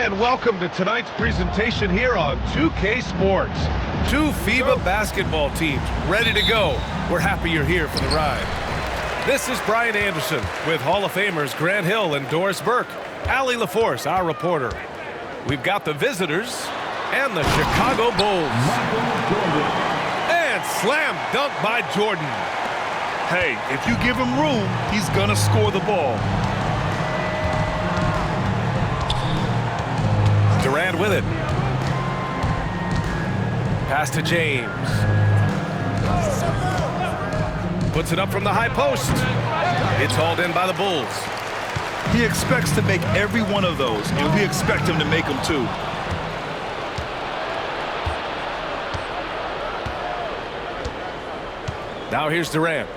and welcome to tonight's presentation here on 2K Sports. Two FIBA basketball teams ready to go. We're happy you're here for the ride. This is Brian Anderson with Hall of Famers Grant Hill and Doris Burke. Allie LaForce, our reporter. We've got the visitors and the Chicago Bulls. And slam dunk by Jordan. Hey, if you give him room, he's gonna score the ball. Durant with it. Pass to James. Puts it up from the high post. It's hauled in by the Bulls. He expects to make every one of those, and we expect him to make them too. Now here's Durant.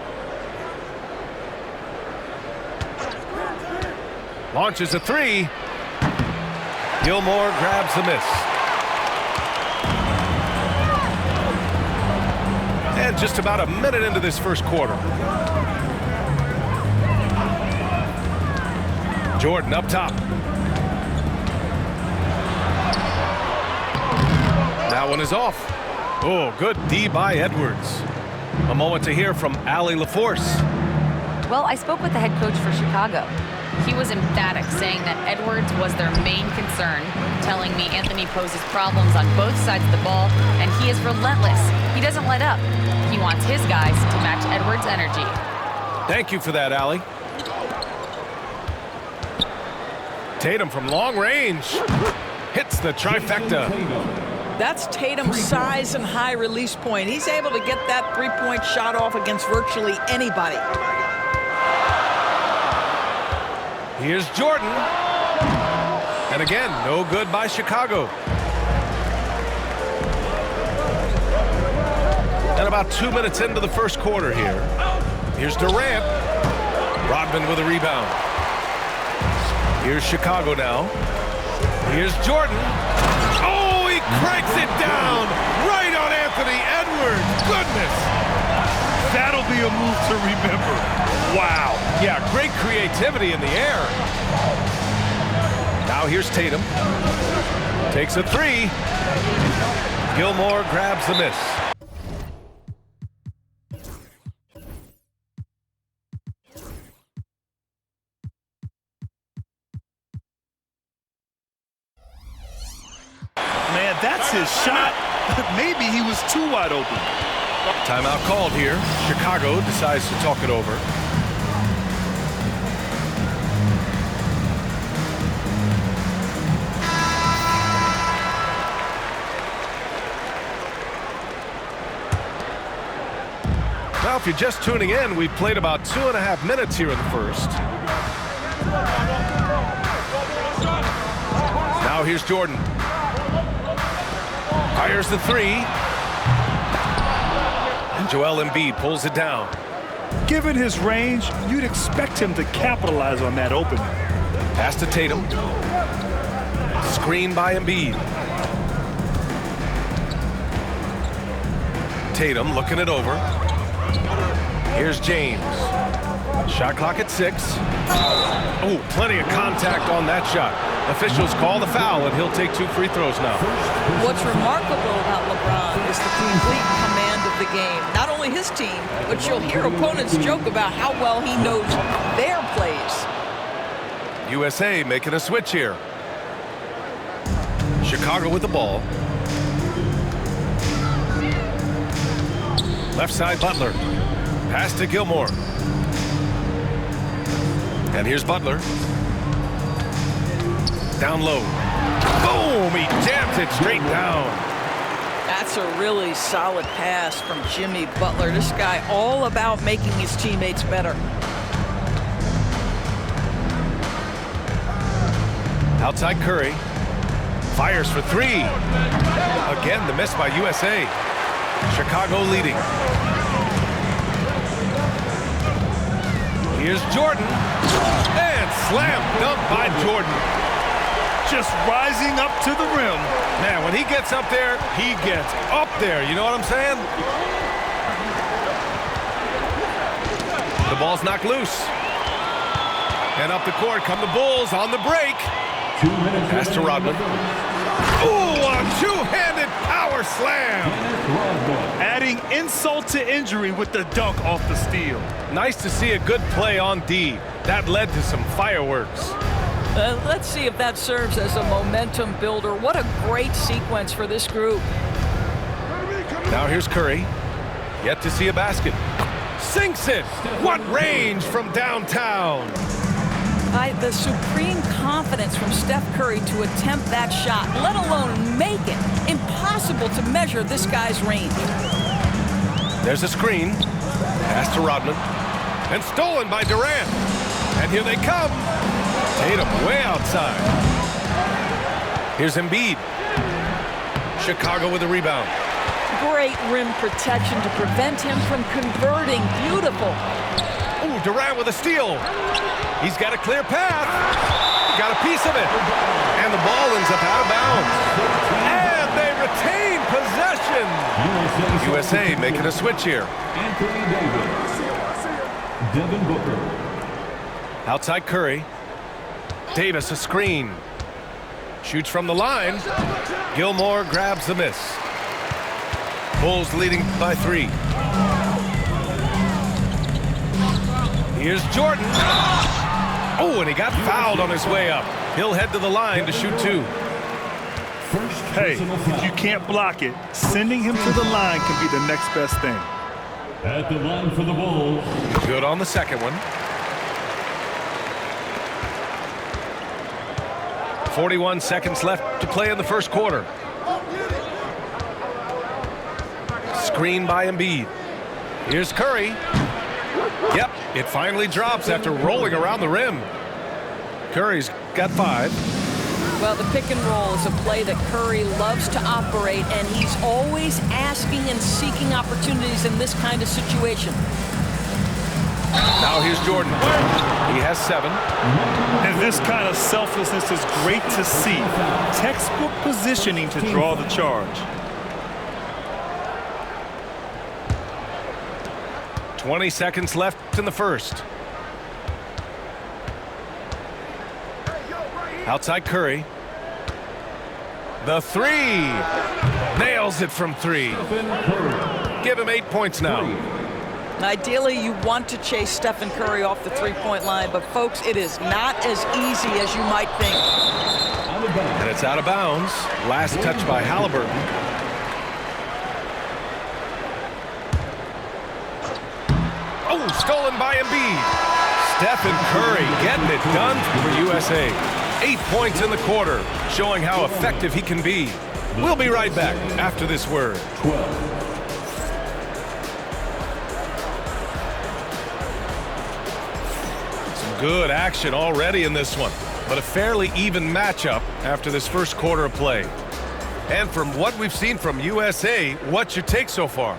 Launches a three. Gilmore grabs the miss. And just about a minute into this first quarter. Jordan up top. That one is off. Oh, good D by Edwards. A moment to hear from Allie LaForce. Well, I spoke with the head coach for Chicago. He was emphatic, saying that Edwards was their main concern, telling me Anthony poses problems on both sides of the ball, and he is relentless. He doesn't let up. He wants his guys to match Edwards' energy. Thank you for that, Allie. Tatum from long range hits the trifecta. That's Tatum's size and high release point. He's able to get that three-point shot off against virtually anybody. Here's Jordan. And again, no good by Chicago. And about 2 minutes into the first quarter here. Here's Durant. Rodman with a rebound. Here's Chicago now. Here's Jordan. Oh, he cranks it down right on Anthony Edwards. Goodness. That'll be a move to remember. Wow. Yeah, great creativity in the air. Now here's Tatum. Takes a three. Gilmore grabs the miss. Man, that's his shot. Maybe he was too wide open. Timeout called here. Chicago decides to talk it over. Now, if you're just tuning in, we've played about 2.5 minutes here in the first. Now here's Jordan. Fires the three. And Joel Embiid pulls it down. Given his range, you'd expect him to capitalize on that opening. Pass to Tatum. Screen by Embiid. Tatum looking it over. Here's James. Shot clock at 6. Oh, plenty of contact on that shot. Officials call the foul, and he'll take 2 free throws now. What's remarkable about LeBron is the complete command of the game. Not only his team, but you'll hear opponents joke about how well he knows their plays. USA making a switch here. Chicago with the ball. Left side, Butler. Pass to Gilmore. And here's Butler. Down low. Boom! He jams it straight down. That's a really solid pass from Jimmy Butler. This guy all about making his teammates better. Outside Curry. Fires for 3. Again, the miss by USA. Chicago leading. Here's Jordan. And slam dunk by Jordan. Just rising up to the rim. Man, when he gets up there, he gets up there. You know what I'm saying? The ball's knocked loose. And up the court come the Bulls on the break. Pass to Rodman. Ooh, a two-handed power slam. Adding insult to injury with the dunk off the steal. Nice to see a good play on D. That led to some fireworks. Let's see if that serves as a momentum builder. What a great sequence for this group. Now here's Curry. Yet to see a basket. Sinks it. What range from downtown. The supreme confidence from Steph Curry to attempt that shot, let alone make it. Impossible to measure this guy's range. There's a screen. Pass to Rodman. And stolen by Durant. And here they come. Tatum way outside. Here's Embiid. Chicago with a rebound. Great rim protection to prevent him from converting. Beautiful. Ooh, Durant with a steal. He's got a clear path. Got a piece of it. And the ball ends up out of bounds. And they retain possession. USA making a switch here. Anthony Davis. Devin Booker. Outside Curry. Davis a screen. Shoots from the line. Gilmore grabs the miss. Bulls leading by 3. Here's Jordan. Oh, and he got fouled on his way up. He'll head to the line to shoot 2. Hey, if you can't block it, sending him to the line can be the next best thing. At the line for the Bulls. Good on the second one. 41 seconds left to play in the first quarter. Screen by Embiid. Here's Curry. Yep, it finally drops after rolling around the rim. Curry's got 5. Well, the pick and roll is a play that Curry loves to operate, and he's always asking and seeking opportunities in this kind of situation. Now here's Jordan. He has 7. And this kind of selflessness is great to see. Textbook positioning to draw the charge. 20 seconds left in the first. Outside Curry. The 3. Nails it from 3. Give him 8 points now. Ideally, you want to chase Stephen Curry off the three-point line, but folks, it is not as easy as you might think. And it's out of bounds. Last touch by Halliburton. Oh, stolen by Embiid. Stephen Curry getting it done for USA. 8 points in the quarter, showing how effective he can be. We'll be right back after this word. 12. Good action already in this one, but a fairly even matchup after this first quarter of play. And from what we've seen from USA, what's your take so far?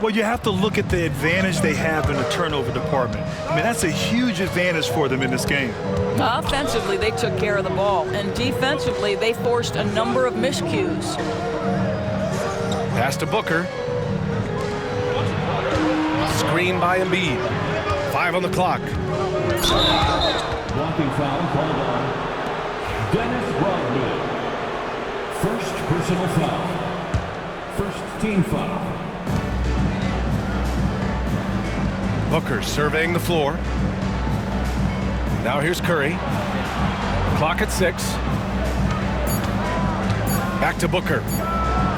Well, you have to look at the advantage they have in the turnover department. I mean, that's a huge advantage for them in this game. Offensively, they took care of the ball, and defensively, they forced a number of miscues. Pass to Booker. Screen by Embiid. 5 on the clock. Blocking foul called on Dennis Rodman. First personal foul. First team foul. Booker surveying the floor. Now here's Curry. Clock at 6. Back to Booker.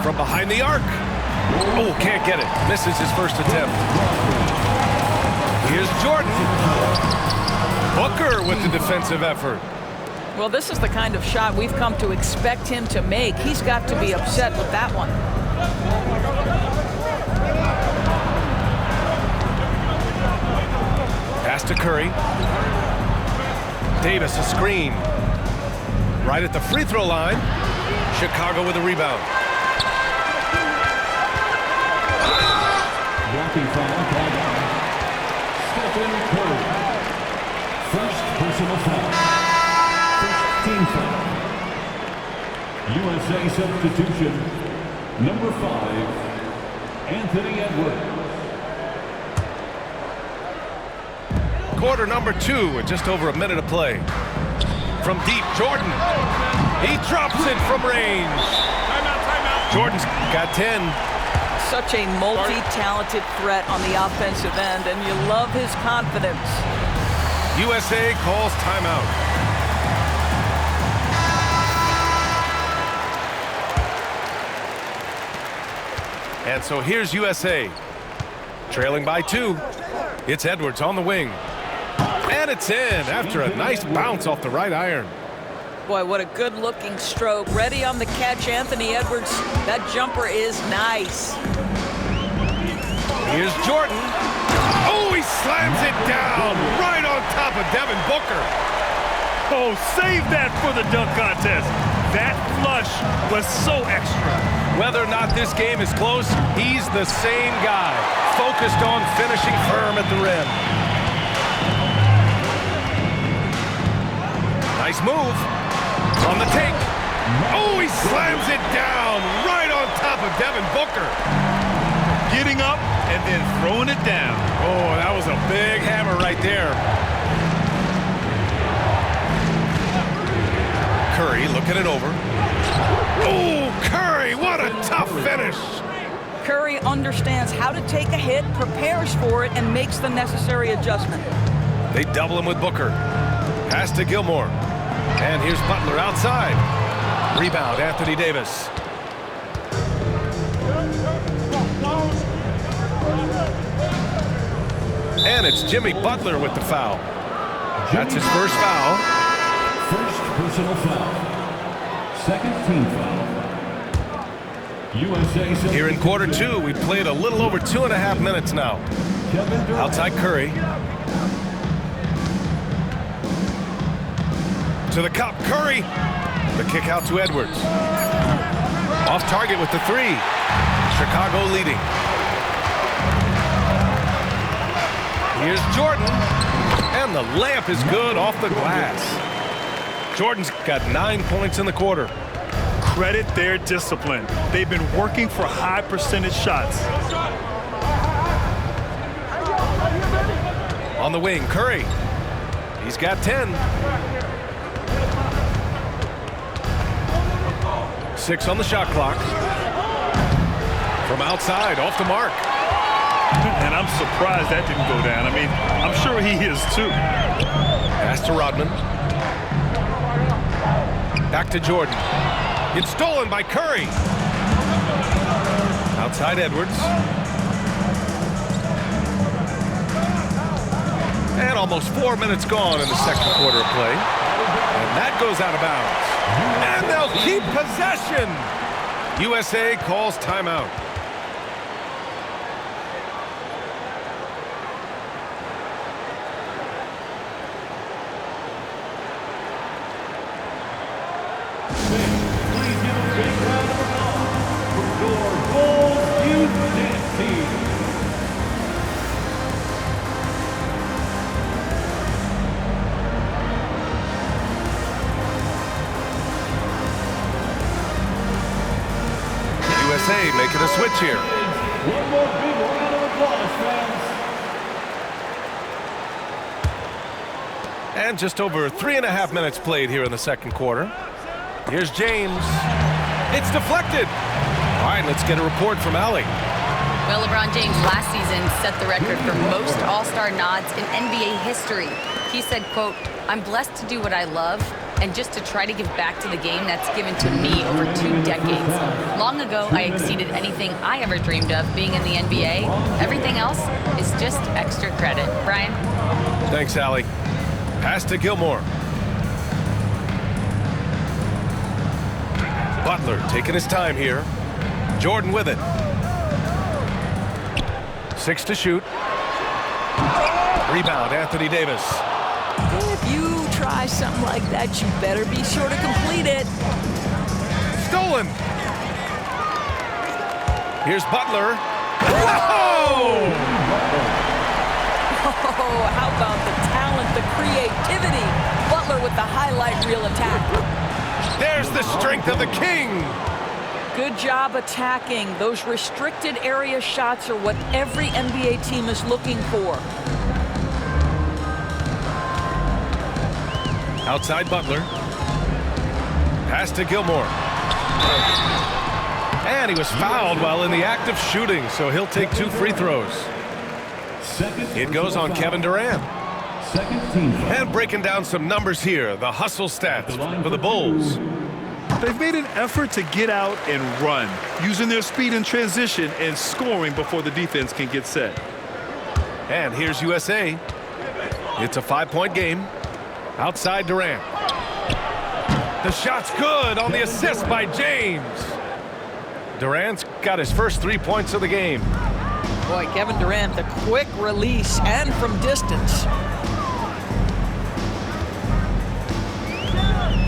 From behind the arc. Oh, can't get it. Misses his first attempt. Here's Jordan. Booker with the defensive effort. Well, this is the kind of shot we've come to expect him to make. He's got to be upset with that one. Pass to Curry. Davis a screen. Right at the free throw line. Chicago with a rebound. Blocking foul called on Stephen Curry. First personal foul. First team foul. USA substitution. Number 5, Anthony Edwards. Quarter number 2 with just over a minute of play. from deep. Jordan. He drops it from range. Jordan's got 10. Such a multi-talented threat on the offensive end, and you love his confidence. USA calls timeout. And so here's USA. Trailing by 2. It's Edwards on the wing. And it's in after a nice bounce off the right iron. Boy, what a good-looking stroke. Ready on the catch, Anthony Edwards. That jumper is nice. Here's Jordan. Oh, he slams it down right on top of Devin Booker. Oh, save that for the dunk contest. That flush was so extra. Whether or not this game is close, he's the same guy, focused on finishing firm at the rim. Nice move. On the take. Oh, he slams it down right on top of Devin Booker. Getting up and then throwing it down. Oh, that was a big hammer right there. Curry looking it over. Oh, Curry, what a tough finish. Curry understands how to take a hit, prepares for it, and makes the necessary adjustment. They double him with Booker. Pass to Gilmore. And here's Butler outside. Rebound, Anthony Davis. And it's Jimmy Butler with the foul. That's his first foul. First personal foul. Second team foul. USA. Here in quarter 2, we played a little over 2.5 minutes now. Outside Curry. To the cup, Curry. The kick out to Edwards. Off target with the 3. Chicago leading. Here's Jordan. And the layup is good off the glass. Jordan's got 9 points in the quarter. Credit their discipline. They've been working for high percentage shots. On the wing, Curry. He's got 10. 6 on the shot clock. From outside, off the mark. And I'm surprised that didn't go down. I mean, I'm sure he is too. Pass to Rodman. Back to Jordan. It's stolen by Curry. Outside Edwards. And almost 4 minutes gone in the second quarter of play. And that goes out of bounds. And they'll keep possession. USA calls timeout. Please give a big round of applause for your Bulls Youth Dance Team. USA making a switch here. One more big round of applause, fans. And just over 3.5 minutes played here in the second quarter. Here's James. It's deflected. All right, let's get a report from Allie. Well, LeBron James last season set the record for most All-Star nods in NBA history. He said, quote, "I'm blessed to do what I love and just to try to give back to the game that's given to me over 2 decades. Long ago, I exceeded anything I ever dreamed of being in the NBA. Everything else is just extra credit." Brian? Thanks, Allie. Pass to Gilmore. Butler taking his time here. Jordan with it. 6 to shoot. Rebound, Anthony Davis. If you try something like that, you better be sure to complete it. Stolen. Here's Butler. Whoa! Oh, how about the talent, the creativity? Butler with the highlight reel attack. There's the strength of the king. Good job attacking. Those restricted area shots are what every NBA team is looking for. Outside Butler. Pass to Gilmore. And he was fouled while in the act of shooting, so he'll take 2 free throws. It goes on Kevin Durant. Second team foul. And breaking down some numbers here, the hustle stats for the Bulls. They've made an effort to get out and run, using their speed in transition and scoring before the defense can get set. And here's USA. It's a 5-point game. Outside Durant. The shot's good on the assist by James. Durant's got his first 3 points of the game. Boy, Kevin Durant, the quick release and from distance.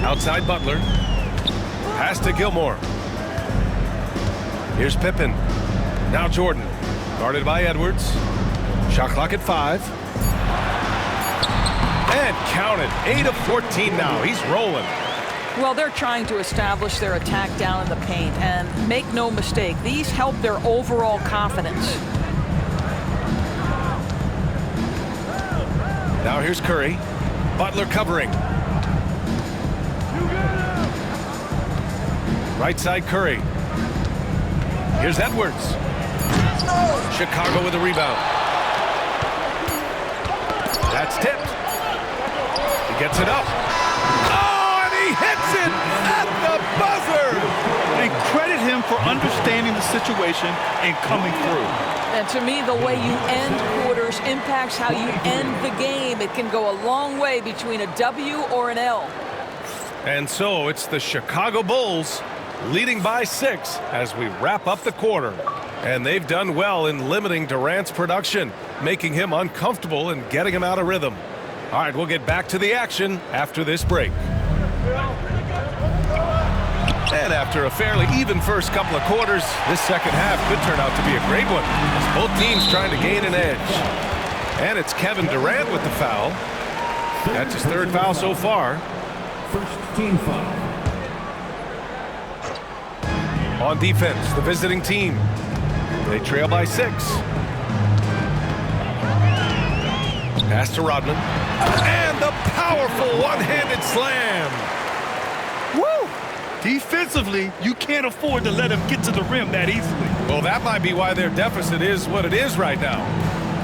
Outside Butler. Pass to Gilmore. Here's Pippen. Now Jordan. Guarded by Edwards. Shot clock at 5. And counted. 8 of 14 now. He's rolling. Well, they're trying to establish their attack down in the paint, and make no mistake, these help their overall confidence. Now here's Curry. Butler covering. Right side Curry. Here's Edwards. Chicago with a rebound. That's tipped. He gets it up. Oh, and he hits it at the buzzer. And credit him for understanding the situation and coming through. And to me, the way you end quarters impacts how you end the game. It can go a long way between a W or an L. And so it's the Chicago Bulls leading by 6 as we wrap up the quarter. And they've done well in limiting Durant's production, making him uncomfortable and getting him out of rhythm. All right, we'll get back to the action after this break. And after a fairly even first couple of quarters, this second half could turn out to be a great one, as both teams trying to gain an edge. And it's Kevin Durant with the foul. That's his 3rd foul so far. First team foul. On defense, the visiting team. They trail by 6. Pass to Rodman. And the powerful one-handed slam. Woo! Defensively, you can't afford to let him get to the rim that easily. Well, that might be why their deficit is what it is right now.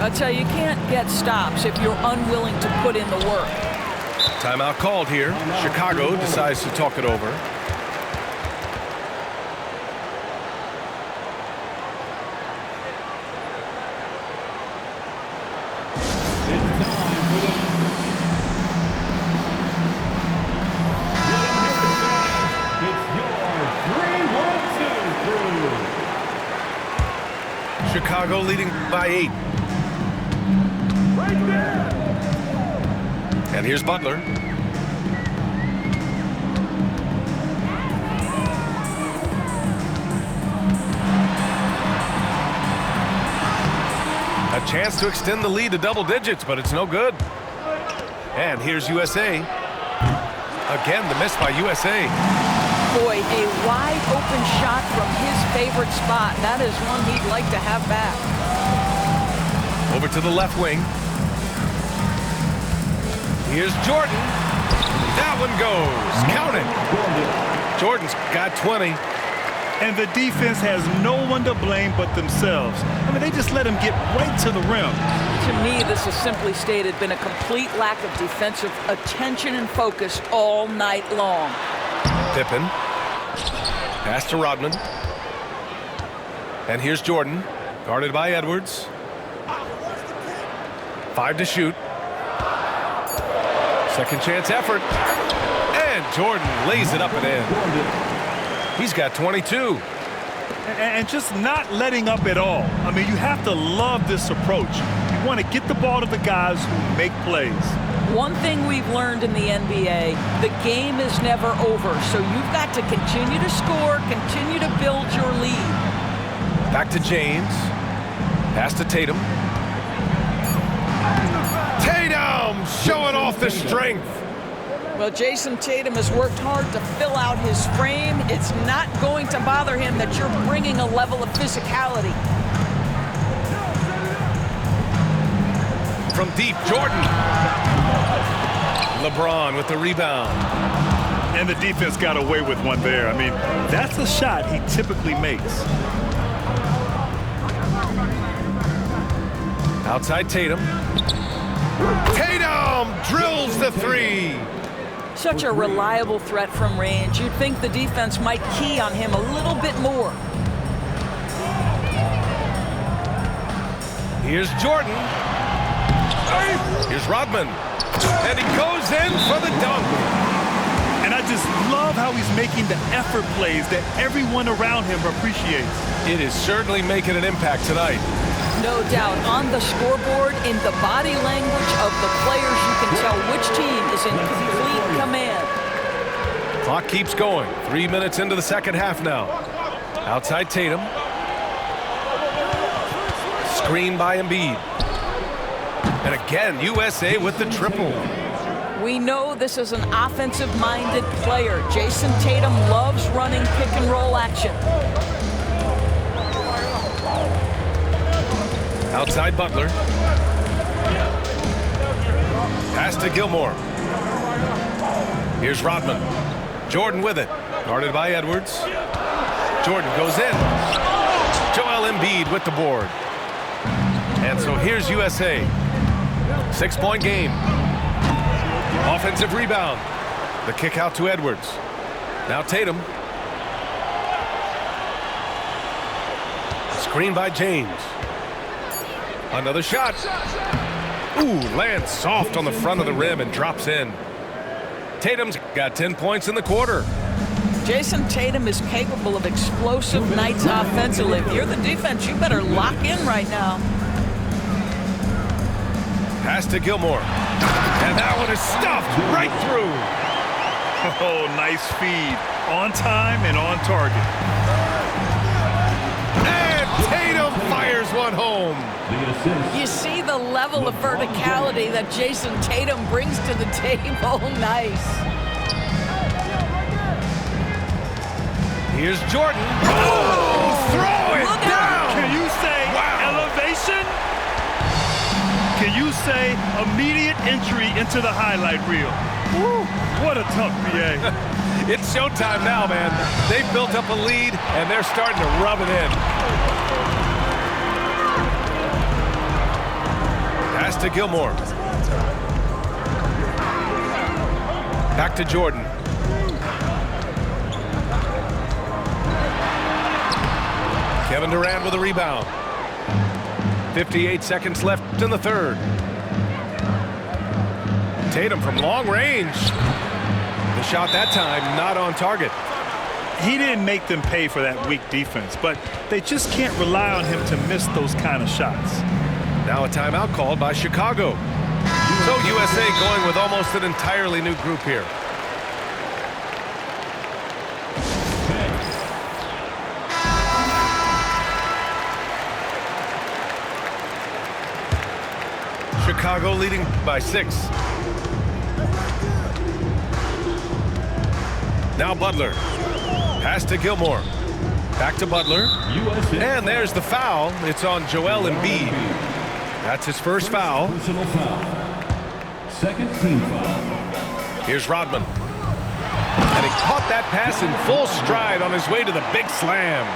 I'll tell you, you can't get stops if you're unwilling to put in the work. Timeout called here. Chicago decides to talk it over. Chicago leading by 8. Right there. And here's Butler. A chance to extend the lead to double digits, but it's no good. And here's USA. Again, the miss by USA. Boy, a wide open shot from his favorite spot. That is one he'd like to have back. Over to the left wing. Here's Jordan. That one goes. Count it. Jordan's got 20. And the defense has no one to blame but themselves. I mean, they just let him get right to the rim. To me, this has simply stated been a complete lack of defensive attention and focus all night long. Pippen. Pass to Rodman. And here's Jordan. Guarded by Edwards. 5 to shoot. Second chance effort. And Jordan lays it up and in. He's got 22. And just not letting up at all. I mean, you have to love this approach. You want to get the ball to the guys who make plays. One thing we've learned in the NBA, the game is never over. So you've got to continue to score, continue to build your lead. Back to James. Pass to Tatum. Tatum showing off the strength. Well, Jason Tatum has worked hard to fill out his frame. It's not going to bother him that you're bringing a level of physicality. From deep, Jordan. LeBron with the rebound. And the defense got away with one there. I mean, that's a shot he typically makes. Outside Tatum. Tatum drills the three. Such a reliable threat from range. You'd think the defense might key on him a little bit more. Here's Jordan. Here's Rodman. And he goes in for the dunk. And I just love how he's making the effort plays that everyone around him appreciates. It is certainly making an impact tonight. No doubt. On the scoreboard, in the body language of the players, you can tell which team is in complete command. Clock keeps going. 3 minutes into the second half now. Outside Tatum. Screen by Embiid. And again, USA with the triple. We know this is an offensive-minded player. Jason Tatum loves running pick-and-roll action. Outside Butler. Pass to Gilmore. Here's Rodman. Jordan with it. Guarded by Edwards. Jordan goes in. Joel Embiid with the board. And so here's USA. 6-point game. Offensive rebound. The kick out to Edwards. Now Tatum. Screen by James. Another shot. Ooh, lands soft on the front of the rim and drops in. Tatum's got 10 points in the quarter. Jason Tatum is capable of explosive nights offensively. If you're the defense, you better lock in right now. Pass to Gilmore. And that one is stuffed right through. Oh, nice feed. On time and on target. And Tatum fires one home. You see the level of verticality that Jason Tatum brings to the table. Nice. Here's Jordan. Oh, throw it down. Can you say elevation? Can you say immediate entry into the highlight reel? Woo, what a tough PA. It's showtime now, man. They've built up a lead, and they're starting to rub it in. Pass to Gilmore. Back to Jordan. Kevin Durant with a rebound. 58 seconds left in the third. Tatum from long range. The shot that time not on target. He didn't make them pay for that weak defense, but they just can't rely on him to miss those kind of shots. Now a timeout called by Chicago. So USA going with almost an entirely new group here. Chicago leading by 6. Now Butler. Pass to Gilmore. Back to Butler. And there's the foul. It's on Joel Embiid. That's his first foul. Personal foul. Second team foul. Here's Rodman. And he caught that pass in full stride on his way to the big slam.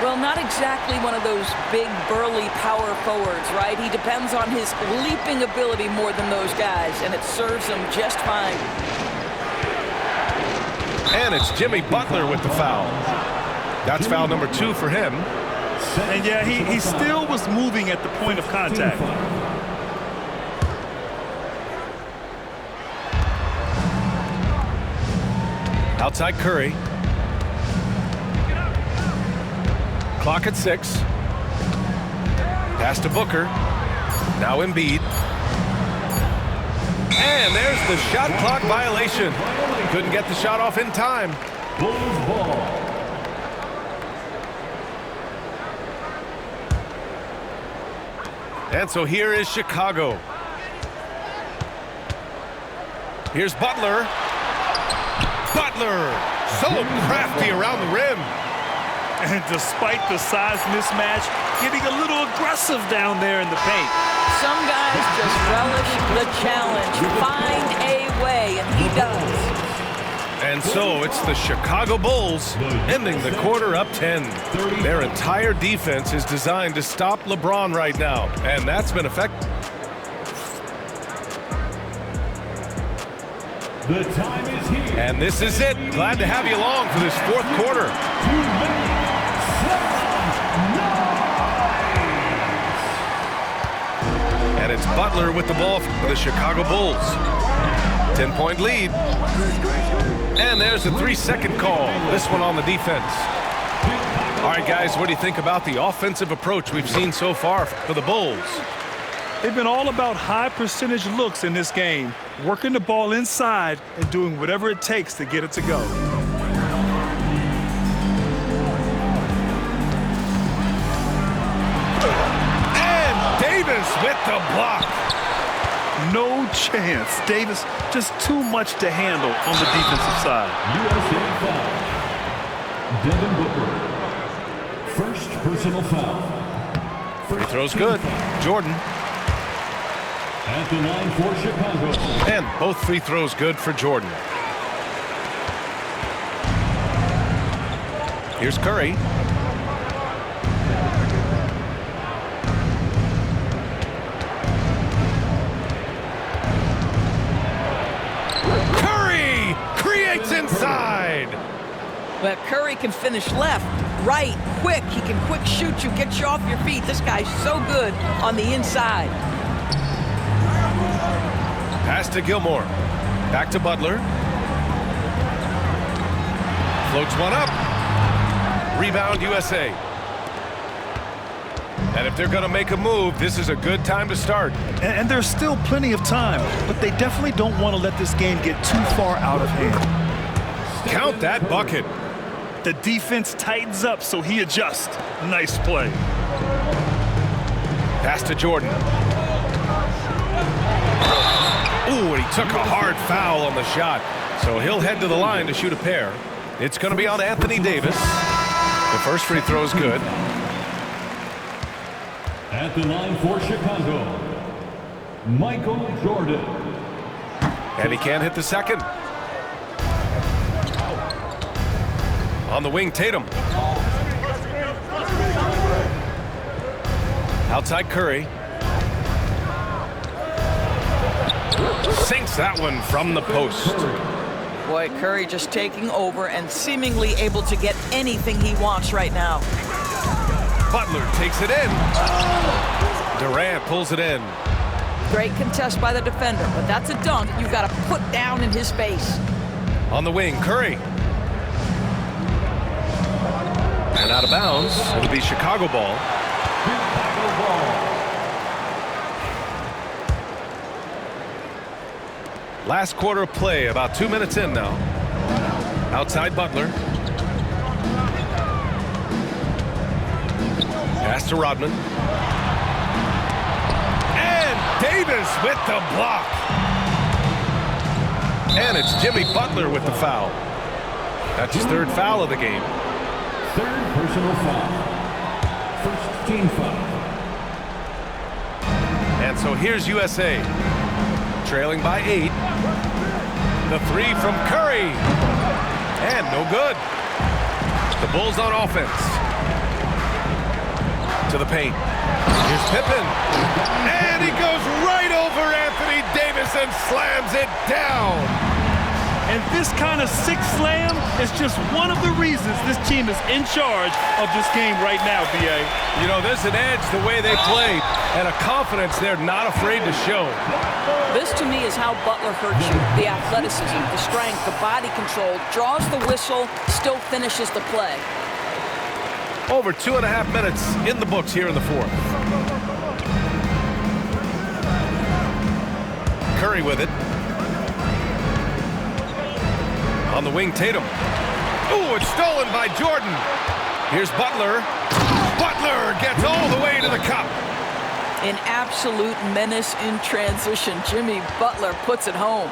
Well, not exactly one of those big, burly power forwards, right? He depends on his leaping ability more than those guys, and it serves him just fine. And it's Jimmy Butler with the foul. That's foul number 2 for him. And yeah, he still was moving at the point of contact. Outside Curry. Clock at 6. Pass to Booker. Now Embiid. And there's the shot clock violation. Couldn't get the shot off in time. Bulls ball. And so here is Chicago. Here's Butler. Butler, so crafty around the rim. And despite the size mismatch, getting a little aggressive down there in the paint. Some guys just relish the challenge. Find a way, and he does. And so it's the Chicago Bulls ending the quarter up 10. Their entire defense is designed to stop LeBron right now, and that's been effective. The time is here. And this is it. Glad to have you along for this fourth quarter. 2 minutes, 7, 9. And it's Butler with the ball for the Chicago Bulls. 10-point lead. And there's a 3-second call. This one on the defense. All right, guys, what do you think about the offensive approach we've seen so far for the Bulls? They've been all about high percentage looks in this game, working the ball inside and doing whatever it takes to get it to go. And Davis with the block. No chance. Davis just too much to handle on the defensive side. USA foul. Devin Booker. First personal foul. Free throw's good. Jordan. At the line for Chicago. And both free throws good for Jordan. Here's Curry. Curry creates inside. But Curry can finish left, right, quick. He can quick shoot you, get you off your feet. This guy's so good on the inside. Pass to Gilmore. Back to Butler. Floats one up. Rebound USA. And if they're going to make a move, this is a good time to start. And there's still plenty of time, but they definitely don't want to let this game get too far out of hand. Count that bucket. The defense tightens up, so he adjusts. Nice play. Pass to Jordan. Ooh, and he took a hard foul on the shot. So he'll head to the line to shoot a pair. It's going to be on Anthony Davis. The first free throw is good. At the line for Chicago, Michael Jordan. And he can't hit the second. On the wing, Tatum. Outside Curry. Sinks that one from the post. Boy, Curry just taking over and seemingly able to get anything he wants right now. Butler takes it in. Durant pulls it in. Great contest by the defender, but that's a dunk you've got to put down in his face. On the wing, Curry. And out of bounds. It'll be Chicago ball. Last quarter of play, about 2 minutes in now. Outside Butler. Pass to Rodman. And Davis with the block. And it's Jimmy Butler with the foul. That's his third foul of the game. Third personal foul. First team foul. And so here's USA. Trailing by 8. The three from Curry. And no good. The Bulls on offense. To the paint. Here's Pippen. And he goes right over Anthony Davis and slams it down. And this kind of sick slam is just one of the reasons this team is in charge of this game right now, B.A. You know, there's an edge the way they play and a confidence they're not afraid to show. This, to me, is how Butler hurts you. The athleticism, the strength, the body control, draws the whistle, still finishes the play. Over 2.5 minutes in the books here in the fourth. Curry with it. On the wing, Tatum. Ooh, it's stolen by Jordan. Here's Butler. Butler gets all the way to the cup. An absolute menace in transition. Jimmy Butler puts it home.